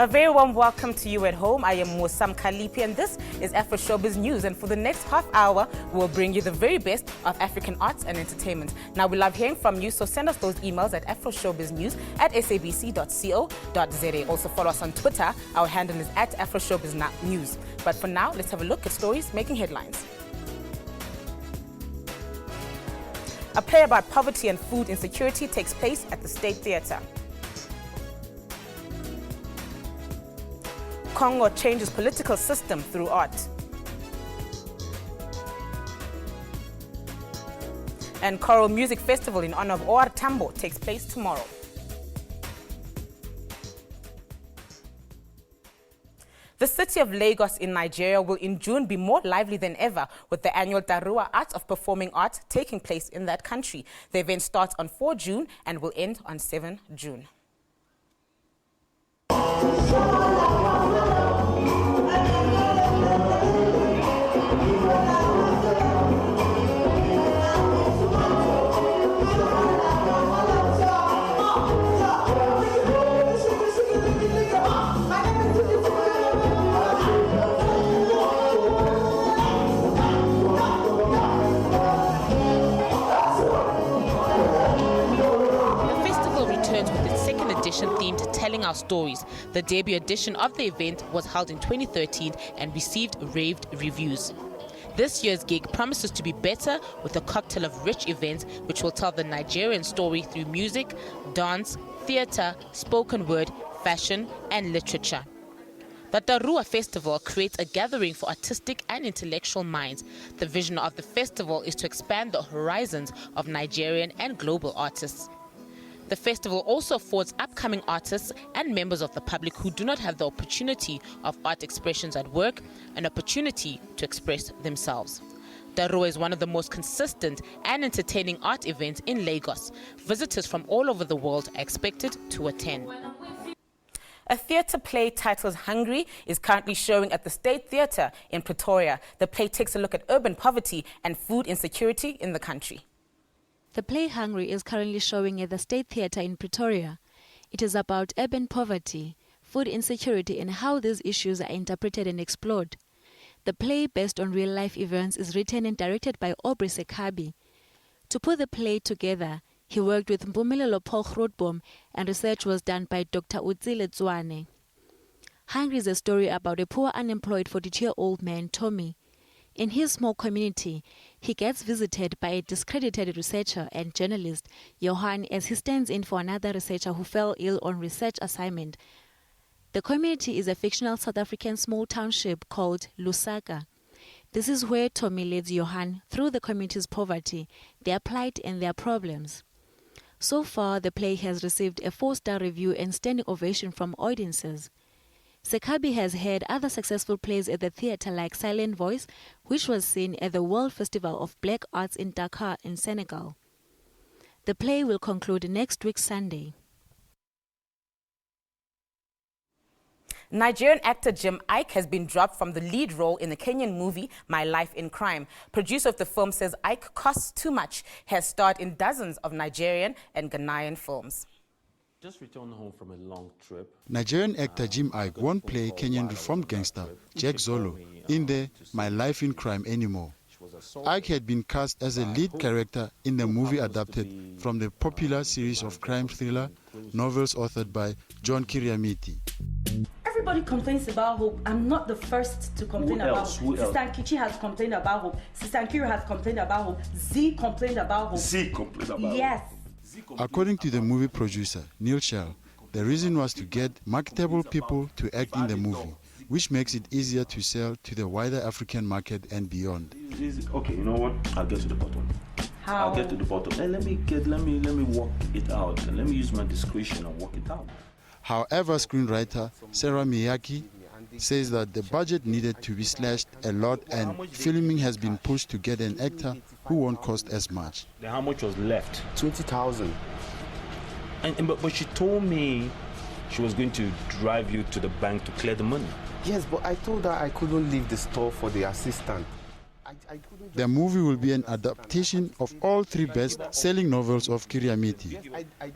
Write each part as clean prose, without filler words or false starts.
A very warm welcome to you at home. I am Musa Mkaliphi and this is AfroShowBiz News, and for the next half hour we'll bring you the very best of African arts and entertainment. Now, we love hearing from you, so send us those emails at afroshowbiznews@sabc.co.za. Also follow us on Twitter. Our handle is @AfroShowBizNews. But for now, let's have a look at stories making headlines. A play about poverty and food insecurity takes place at the State Theatre. Congo changes political system through art. And Choral Music Festival in honor of OR Tambo takes place tomorrow. The city of Lagos in Nigeria will in June be more lively than ever, with the annual Darua Art of Performing Art taking place in that country. The event starts on 4 June and will end on 7 June. Themed Telling Our Stories. The debut edition of the event was held in 2013 and received raved reviews. This year's gig promises to be better, with a cocktail of rich events which will tell the Nigerian story through music, dance, theatre, spoken word, fashion and literature. The Darua Festival creates a gathering for artistic and intellectual minds. The vision of the festival is to expand the horizons of Nigerian and global artists. The festival also affords upcoming artists and members of the public who do not have the opportunity of art expressions at work an opportunity to express themselves. Darua is one of the most consistent and entertaining art events in Lagos. Visitors from all over the world are expected to attend. A theatre play titled Hungry is currently showing at the State Theatre in Pretoria. The play takes a look at urban poverty and food insecurity in the country. The play Hungry is currently showing at the State Theatre in Pretoria. It is about urban poverty, food insecurity and how these issues are interpreted and explored. The play, based on real-life events, is written and directed by Aubrey Sekabi. To put the play together, he worked with Mpumelelo Paul Grootboom and research was done by Dr. Utsile Tswane. Hungry is a story about a poor unemployed 42-year-old man, Tommy. In his small community, he gets visited by a discredited researcher and journalist, Johan, as he stands in for another researcher who fell ill on research assignment. The community is a fictional South African small township called Lusaka. This is where Tommy leads Johan through the community's poverty, their plight and their problems. So far, the play has received a 4-star review and standing ovation from audiences. Sekabi has had other successful plays at the theatre like Silent Voice, which was seen at the World Festival of Black Arts in Dakar in Senegal. The play will conclude next week Sunday. Nigerian actor Jim Ike has been dropped from the lead role in the Kenyan movie My Life in Crime. Producer of the film says Ike costs too much. He has starred in dozens of Nigerian and Ghanaian films. Just returned home from a long trip. Nigerian actor Jim Ike won't play Kenyan reformed gangster Jack Zolo in the My Life in Crime anymore. Ike had been cast as a lead character in the movie adapted from the popular series of crime thriller novels authored by John Kiriamiti. Everybody complains about hope. I'm not the first to complain about hope. Sister Nkichi has complained about hope. Sister Nkiru has complained about hope. Z complained about hope. Z complained about hope. Yes. According to the movie producer, Neil Shell, the reason was to get marketable people to act in the movie, which makes it easier to sell to the wider African market and beyond. Okay, you know what? I'll get to the bottom. How? I'll get to the bottom. Hey, let me work it out. And let me use my discretion and work it out. However, screenwriter Sarah Miyake says that the budget needed to be slashed a lot and filming has been pushed to get an actor who won't cost as much. Then how much was left? 20,000. But she told me she was going to drive you to the bank to clear the money. Yes, but I told her I couldn't leave the store for the assistant. The movie will be an adaptation of all 3 best-selling novels of Kyriamiti: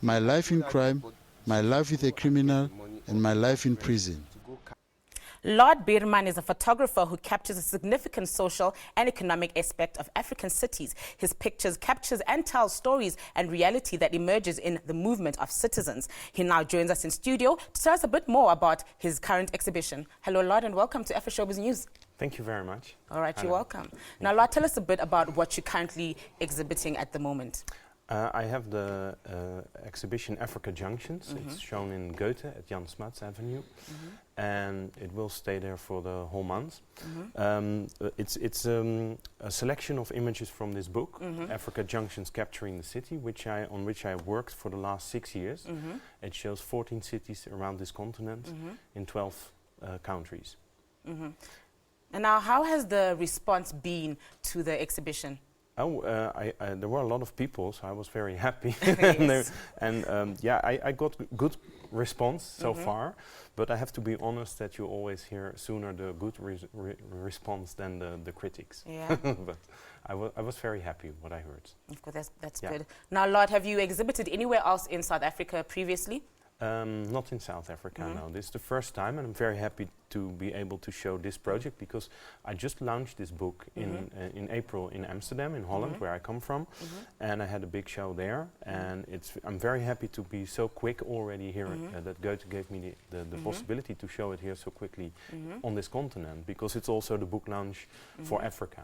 My Life in Crime, My Life with a Criminal, and My Life in Prison. Lard Buurman is a photographer who captures a significant social and economic aspect of African cities. His pictures captures and tells stories and reality that emerges in the movement of citizens. He now joins us in studio to tell us a bit more about his current exhibition. Hello, Lard, and welcome to AfroShowBiz News. Thank you very much. All right, you're welcome. Now, Lard, tell us a bit about what you're currently exhibiting at the moment. I have the exhibition Africa Junctions. It's shown in Goethe at Jan Smuts Avenue, and it will stay there for the whole month. It's a selection of images from this book, Africa Junctions Capturing the City, on which I worked for the last 6 years. It shows 14 cities around this continent in 12 countries. And now, how has the response been to the exhibition? Oh, there were a lot of people, so I was very happy. I got good response so far, but I have to be honest that you always hear sooner the good response than the critics. Yeah. But I was very happy what I heard. Of course, that's good. Now, Lard, have you exhibited anywhere else in South Africa previously? Not in South Africa, no. This is the first time, and I'm very happy to be able to show this project because I just launched this book in April in Amsterdam, in Holland, where I come from, and I had a big show there. And I'm very happy to be so quick already here that Goethe gave me the possibility to show it here so quickly on this continent, because it's also the book launch for Africa.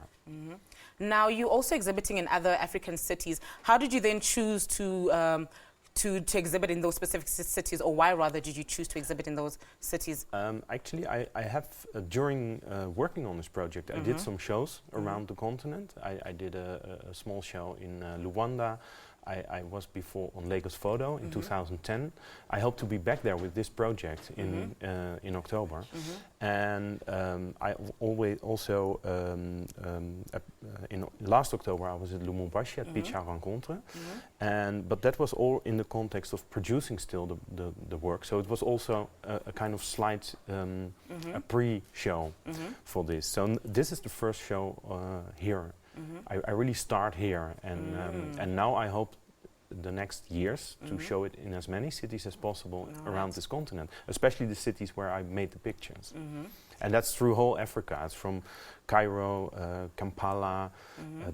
Now, you're also exhibiting in other African cities. How did you then choose to exhibit in those specific cities, or why rather did you choose to exhibit in those cities? Actually, I have, during working on this project, I did some shows around the continent. I did a small show in Luanda. I was before on Lagos Photo in 2010. I hope to be back there with this project in October. And I always also, in last October, I was at Lumumbashi at Picha Rencontre. But that was all in the context of producing still the work. So it was also a kind of slight a pre-show for this. So this is the first show here. I really start here, and now I hope the next years to show it in as many cities as possible around this continent, especially the cities where I made the pictures. And that's through whole Africa. It's from Cairo, Kampala,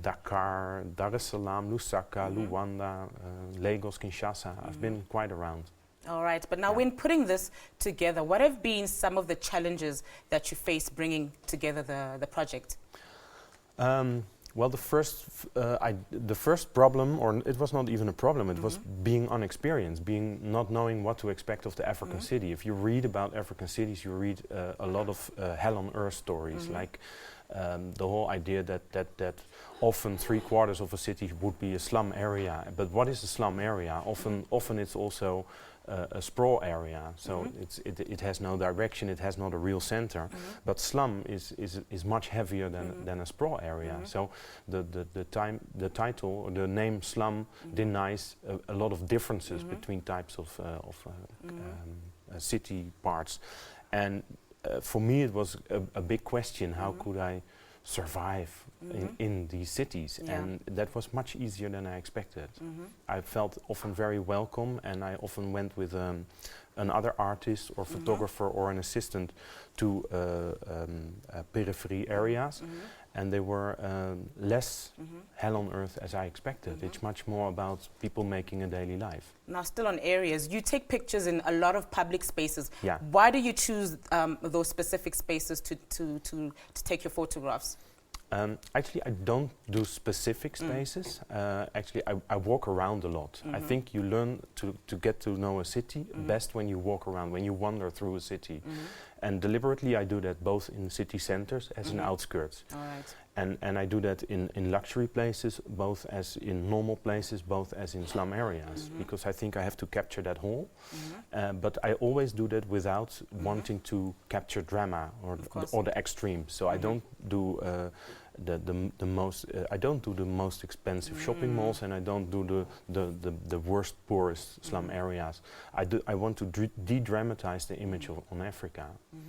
Dakar, Dar es Salaam, Lusaka, Luanda, Lagos, Kinshasa. I've been quite around. All right, but now when putting this together, what have been some of the challenges that you face bringing together the project? Well, the first problem, or it was not even a problem, it was being unexperienced, not knowing what to expect of the African city. If you read about African cities, you read a lot of hell on earth stories, like the whole idea that often 3/4 of a city would be a slum area. But what is a slum area? Often it's also a sprawl area, so it has no direction, it has not a real center. But slum is much heavier than a sprawl area. So the title or the name slum denies a lot of differences between types of city parts. And for me it was a big question, how could I survive in these cities? And that was much easier than I expected. I felt often very welcome, and I often went with another artist or photographer or an assistant to periphery areas, and they were less hell on earth as I expected. It's much more about people making a daily life. Now, still on areas, you take pictures in a lot of public spaces. Yeah. Why do you choose those specific spaces to take your photographs? Actually, I don't do specific spaces. Actually, I walk around a lot. I think you learn to get to know a city best when you walk around, when you wander through a city. And deliberately I do that both in city centers as in outskirts. All right. And I do that in luxury places, both as in normal places, both as in slum areas, because I think I have to capture that whole. But I always do that without wanting to capture drama or the extremes. So I don't do the most. I don't do the most expensive shopping malls, and I don't do the worst, poorest slum areas. I want to de-dramatize the image on Africa,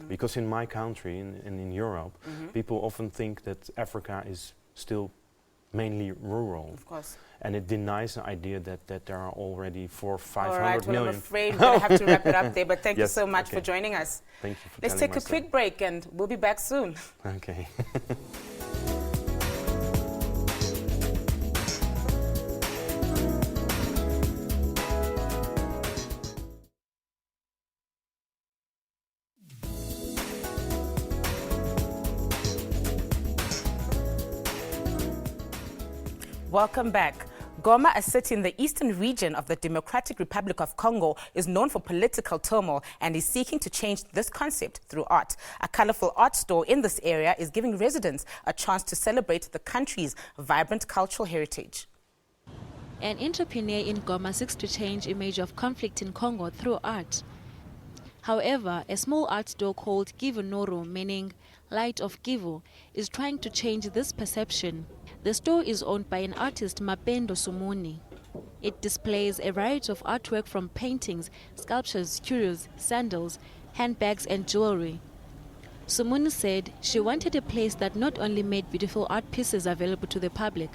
because in my country and in Europe, people often think that Africa is still mainly rural. Of course. And it denies the idea that there are already 400 or 500 All right, well, million. I'm afraid we're going to have to wrap it up there, but thank you Yes, so much okay. for joining us. Thank you for Let's telling take my a quick story. break and we'll be back soon. Okay. Welcome back. Goma, a city in the eastern region of the Democratic Republic of Congo, is known for political turmoil and is seeking to change this concept through art. A colorful art store in this area is giving residents a chance to celebrate the country's vibrant cultural heritage. An entrepreneur in Goma seeks to change image of conflict in Congo through art. However, a small art store called Kivu Noro, meaning Light of Kivu, is trying to change this perception. The store is owned by an artist, Mapendo Sumuni. It displays a variety of artwork from paintings, sculptures, curios, sandals, handbags and jewelry. Sumuni said she wanted a place that not only made beautiful art pieces available to the public,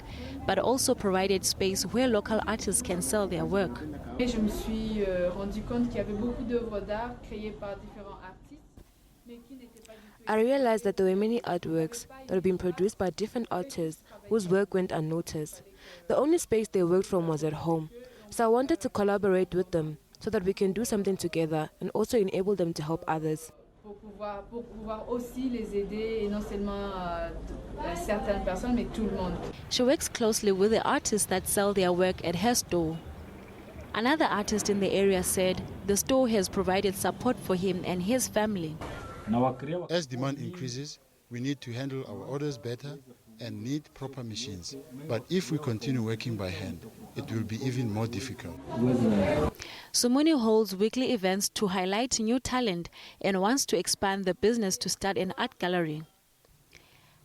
but also provided space where local artists can sell their work. Je me suis rendu compte qu'il y avait beaucoup d'œuvres d'art créées par différents artistes, mais qui n'étaient pas du tout. I realized that there were many artworks that had been produced by different artists whose work went unnoticed. The only space they worked from was at home, so I wanted to collaborate with them so that we can do something together and also enable them to help others. Pour pouvoir aussi les aider, et non seulement certaines personnes, mais tout le monde. She works closely with the artists that sell their work at her store. Another artist in the area said the store has provided support for him and his family. As demand increases, we need to handle our orders better and need proper machines. But if we continue working by hand, it will be even more difficult. Sumuni holds weekly events to highlight new talent and wants to expand the business to start an art gallery.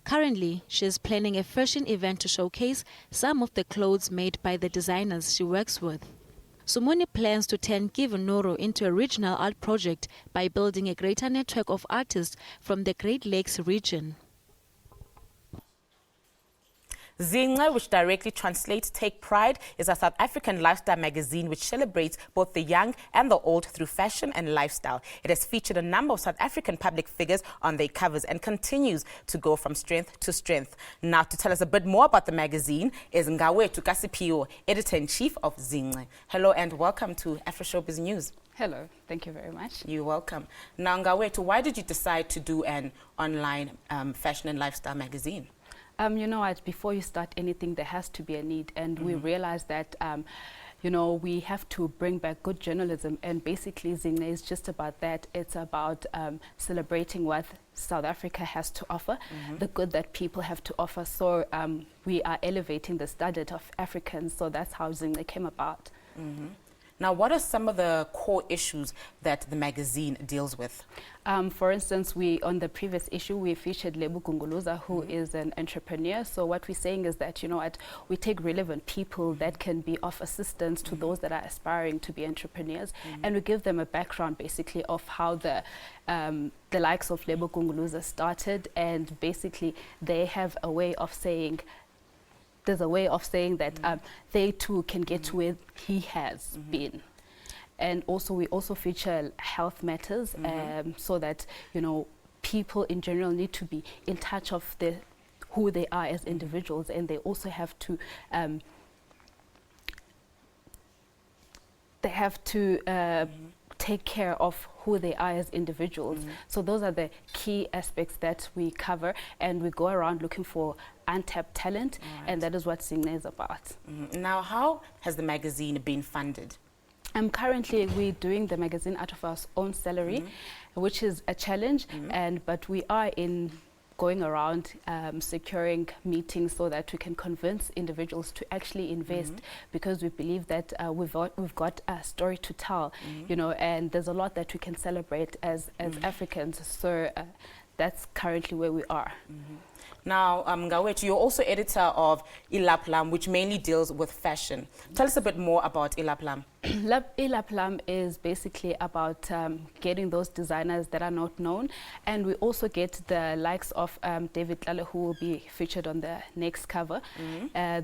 Currently, she is planning a fashion event to showcase some of the clothes made by the designers she works with. Sumuni plans to turn Kivu Noro into a regional art project by building a greater network of artists from the Great Lakes region. Zingce, which directly translates Take Pride, is a South African lifestyle magazine which celebrates both the young and the old through fashion and lifestyle. It has featured a number of South African public figures on their covers and continues to go from strength to strength. Now, to tell us a bit more about the magazine is Ngawethu Kasiphiwe, editor-in-chief of Zingce. Hello and welcome to AfroShowBiz News. Hello, thank you very much. You're welcome. Now, Ngawethu, why did you decide to do an online fashion and lifestyle magazine? You know what, before you start anything, there has to be a need. And we realized that, you know, we have to bring back good journalism. And basically, Zingce is just about that. It's about celebrating what South Africa has to offer, the good that people have to offer. So we are elevating the standard of Africans. So that's how Zingce came about. Now, what are some of the core issues that the magazine deals with? For instance, on the previous issue, we featured Lebu Gunguluza, who is an entrepreneur. So what we're saying is that, you know, we take relevant people that can be of assistance to those that are aspiring to be entrepreneurs, and we give them a background, basically, of how the likes of Lebu Gunguluza started, and basically they have a way of saying, there's a way of saying that they too can get to where he has been. And also we also feature health matters, so that, you know, people in general need to be in touch of who they are as individuals, and they also have to take care of who they are as individuals. So those are the key aspects that we cover, and we go around looking for untapped talent, and that is what Zingce is about. Now, how has the magazine been funded? Currently, we're doing the magazine out of our own salary, which is a challenge, but we are going around securing meetings so that we can convince individuals to actually invest, because we believe that we've got a story to tell, you know, and there's a lot that we can celebrate as Africans. So that's currently where we are. Now, Ngawethu, you're also editor of Ilaplam, which mainly deals with fashion. Tell us a bit more about Ilaplam. Ilaplam is basically about getting those designers that are not known, and we also get the likes of David Lale, who will be featured on the next cover.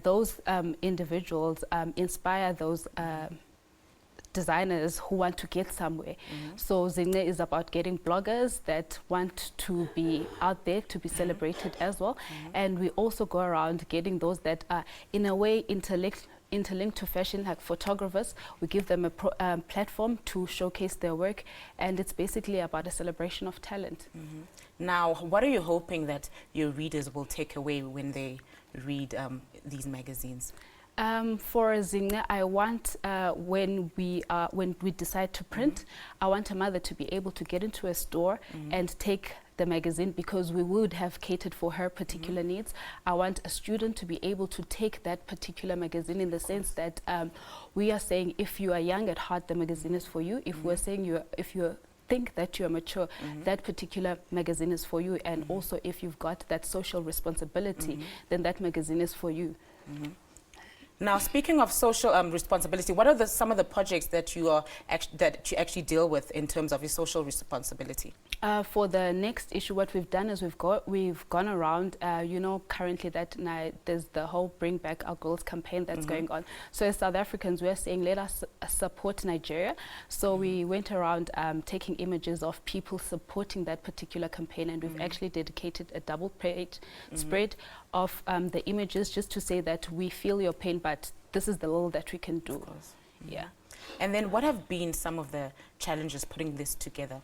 Those individuals inspire those designers who want to get somewhere. So Zingne is about getting bloggers that want to be out there, to be celebrated as well. And we also go around getting those that are in a way interlinked to fashion, like photographers. We give them a platform to showcase their work, and it's basically about a celebration of talent. Now, what are you hoping that your readers will take away when they read these magazines? For Zingne, I want when we decide to print, I want a mother to be able to get into a store and take the magazine, because we would have catered for her particular needs. I want a student to be able to take that particular magazine, in the sense that we are saying, if you are young at heart, the magazine is for you. If we're saying if you think that you're mature, that particular magazine is for you. And also, if you've got that social responsibility, then that magazine is for you. Now, speaking of social responsibility, what are some of the projects that you actually deal with in terms of your social responsibility? For the next issue, what we've done is we've gone around. You know, currently that there's the whole Bring Back Our Girls campaign that's going on. So as South Africans, we're saying, let us support Nigeria. So we went around taking images of people supporting that particular campaign, and we've actually dedicated a double-page spread of the images, just to say that we feel your pain, but this is the little that we can do. Yeah. And then what have been some of the challenges putting this together?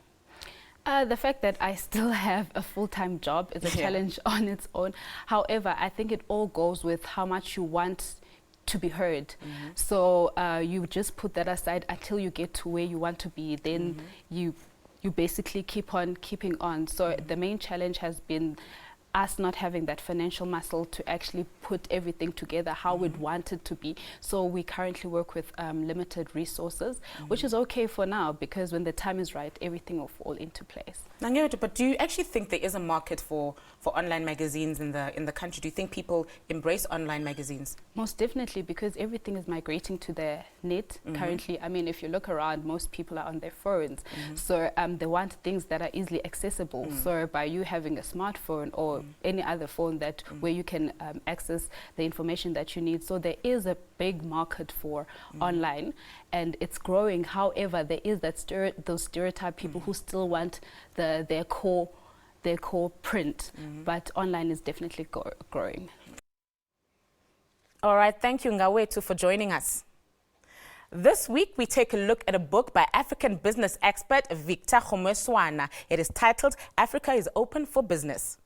The fact that I still have a full-time job is a challenge on its own. However, I think it all goes with how much you want to be heard. So you just put that aside until you get to where you want to be. Then you basically keep on keeping on. So the main challenge has been us not having that financial muscle to actually put everything together how we'd want it to be. So we currently work with limited resources, which is okay for now, because when the time is right, everything will fall into place. But do you actually think there is a market for online magazines in the country? Do you think people embrace online magazines? Most definitely, because everything is migrating to the net currently. I mean, if you look around, most people are on their phones. So they want things that are easily accessible. So by you having a smartphone or any other phone that where you can access the information that you need. So there is a big market for online, and it's growing. However, there is that those stereotype people who still want their core print, but online is definitely growing. All right, thank you, Ngawethu, for joining us. This week, we take a look at a book by African business expert Victor Khomeswana. It is titled Africa is Open for Business.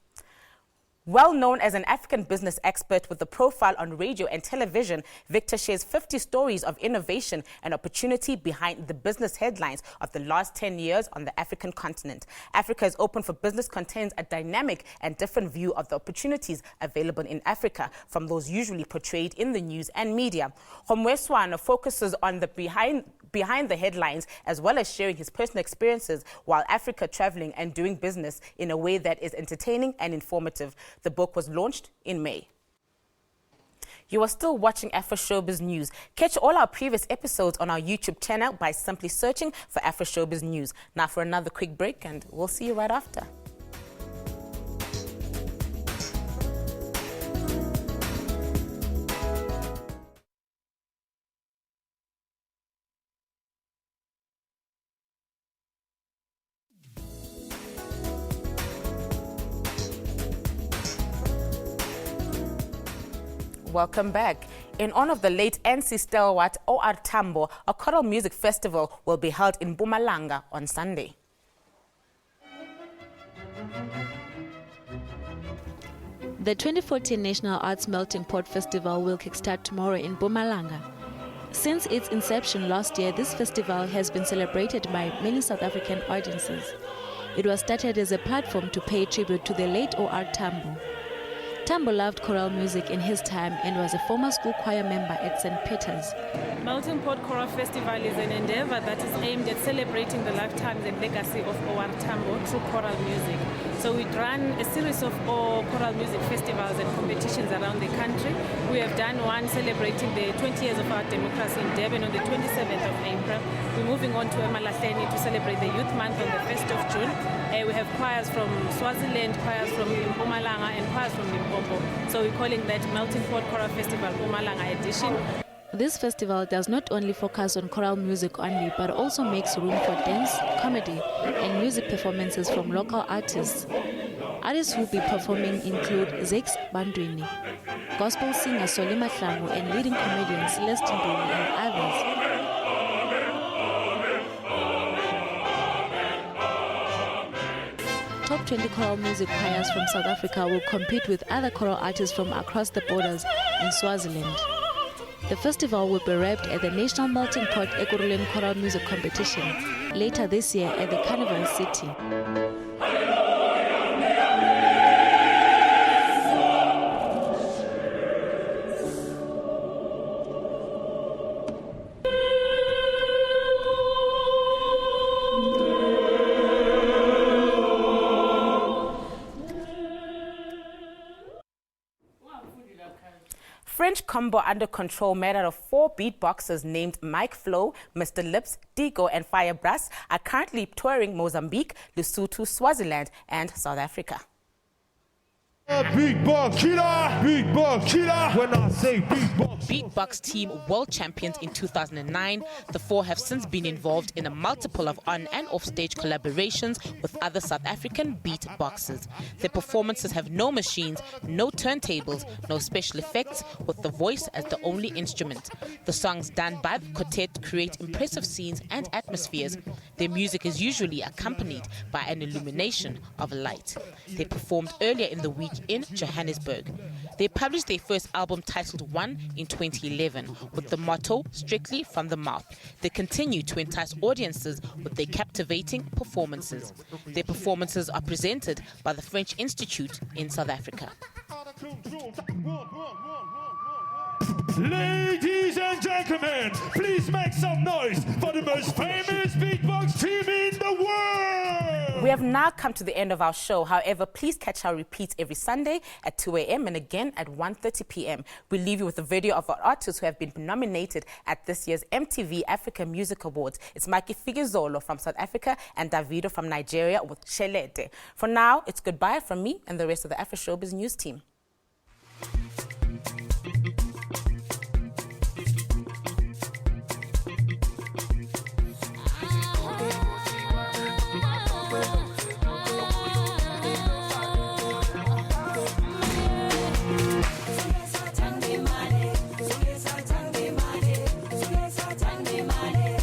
Well known as an African business expert with a profile on radio and television, Victor shares 50 stories of innovation and opportunity behind the business headlines of the last 10 years on the African continent. Africa is Open for Business contains a dynamic and different view of the opportunities available in Africa from those usually portrayed in the news and media. Khomeswana focuses on the behind the headlines, as well as sharing his personal experiences while Africa traveling and doing business in a way that is entertaining and informative. The book was launched in May. You are still watching AfroShowBiz News. Catch all our previous episodes on our YouTube channel by simply searching for AfroShowBiz News. Now for another quick break, and we'll see you right after. Welcome back. In honor of the late NC stalwart O.R. Tambo, a choral music festival will be held in Mpumalanga on Sunday. The 2014 National Arts Melting Pot Festival will kickstart tomorrow in Mpumalanga. Since its inception last year, this festival has been celebrated by many South African audiences. It was started as a platform to pay tribute to the late O.R. Tambo. Tambo loved choral music in his time and was a former school choir member at St. Peter's. Melting Pot Choral Festival is an endeavor that is aimed at celebrating the lifetime and legacy of O.R. Tambo through choral music. So we run a series of choral music festivals and competitions around the country. We have done one celebrating the 20 years of our democracy in Durban on the 27th of April. We're moving on to Emalahleni to celebrate the Youth Month on the 1st of June. We have choirs from Swaziland, choirs from Mpumalanga, and choirs from Limpopo. So we're calling that Melting Pot Choral Festival Mpumalanga edition. This festival does not only focus on choral music only, but also makes room for dance, comedy, and music performances from local artists. Artists who will be performing include Zex Bandwini, gospel singer Solima Mahlangu, and leading comedian Celeste Nduli, and others. Top 20 choral music choirs from South Africa will compete with other choral artists from across the borders in Swaziland. The festival will be wrapped at the National Melting Pot Ekurhuleni Choral Music Competition later this year at the Carnival City. French combo Under Control, made out of 4 beatboxers named Mike Flow, Mr. Lips, Digo, and Fire Brass, are currently touring Mozambique, Lesotho, Swaziland, and South Africa. Beatbox killer, when I say beatbox. Beatbox team world champions in 2009, the 4 have since been involved in a multiple of on and off stage collaborations with other South African beatboxers. Their performances have no machines, no turntables, no special effects, with the voice as the only instrument. The songs done by the quartet create impressive scenes and atmospheres. Their music is usually accompanied by an illumination of light. They performed earlier in the week in Johannesburg. They published their first album titled One in 2011 with the motto Strictly from the Mouth. They continue to entice audiences with their captivating performances. Their performances are presented by the French Institute in South Africa. Ladies and gentlemen, please make some noise for the most famous beatbox team in the world! We have now come to the end of our show. However, please catch our repeats every Sunday at 2 a.m. and again at 1:30 p.m. We leave you with a video of our artists who have been nominated at this year's MTV Africa Music Awards. It's Mikey Figizolo from South Africa and Davido from Nigeria with Shelete. For now, it's goodbye from me and the rest of the AfroShowBiz news team. Money.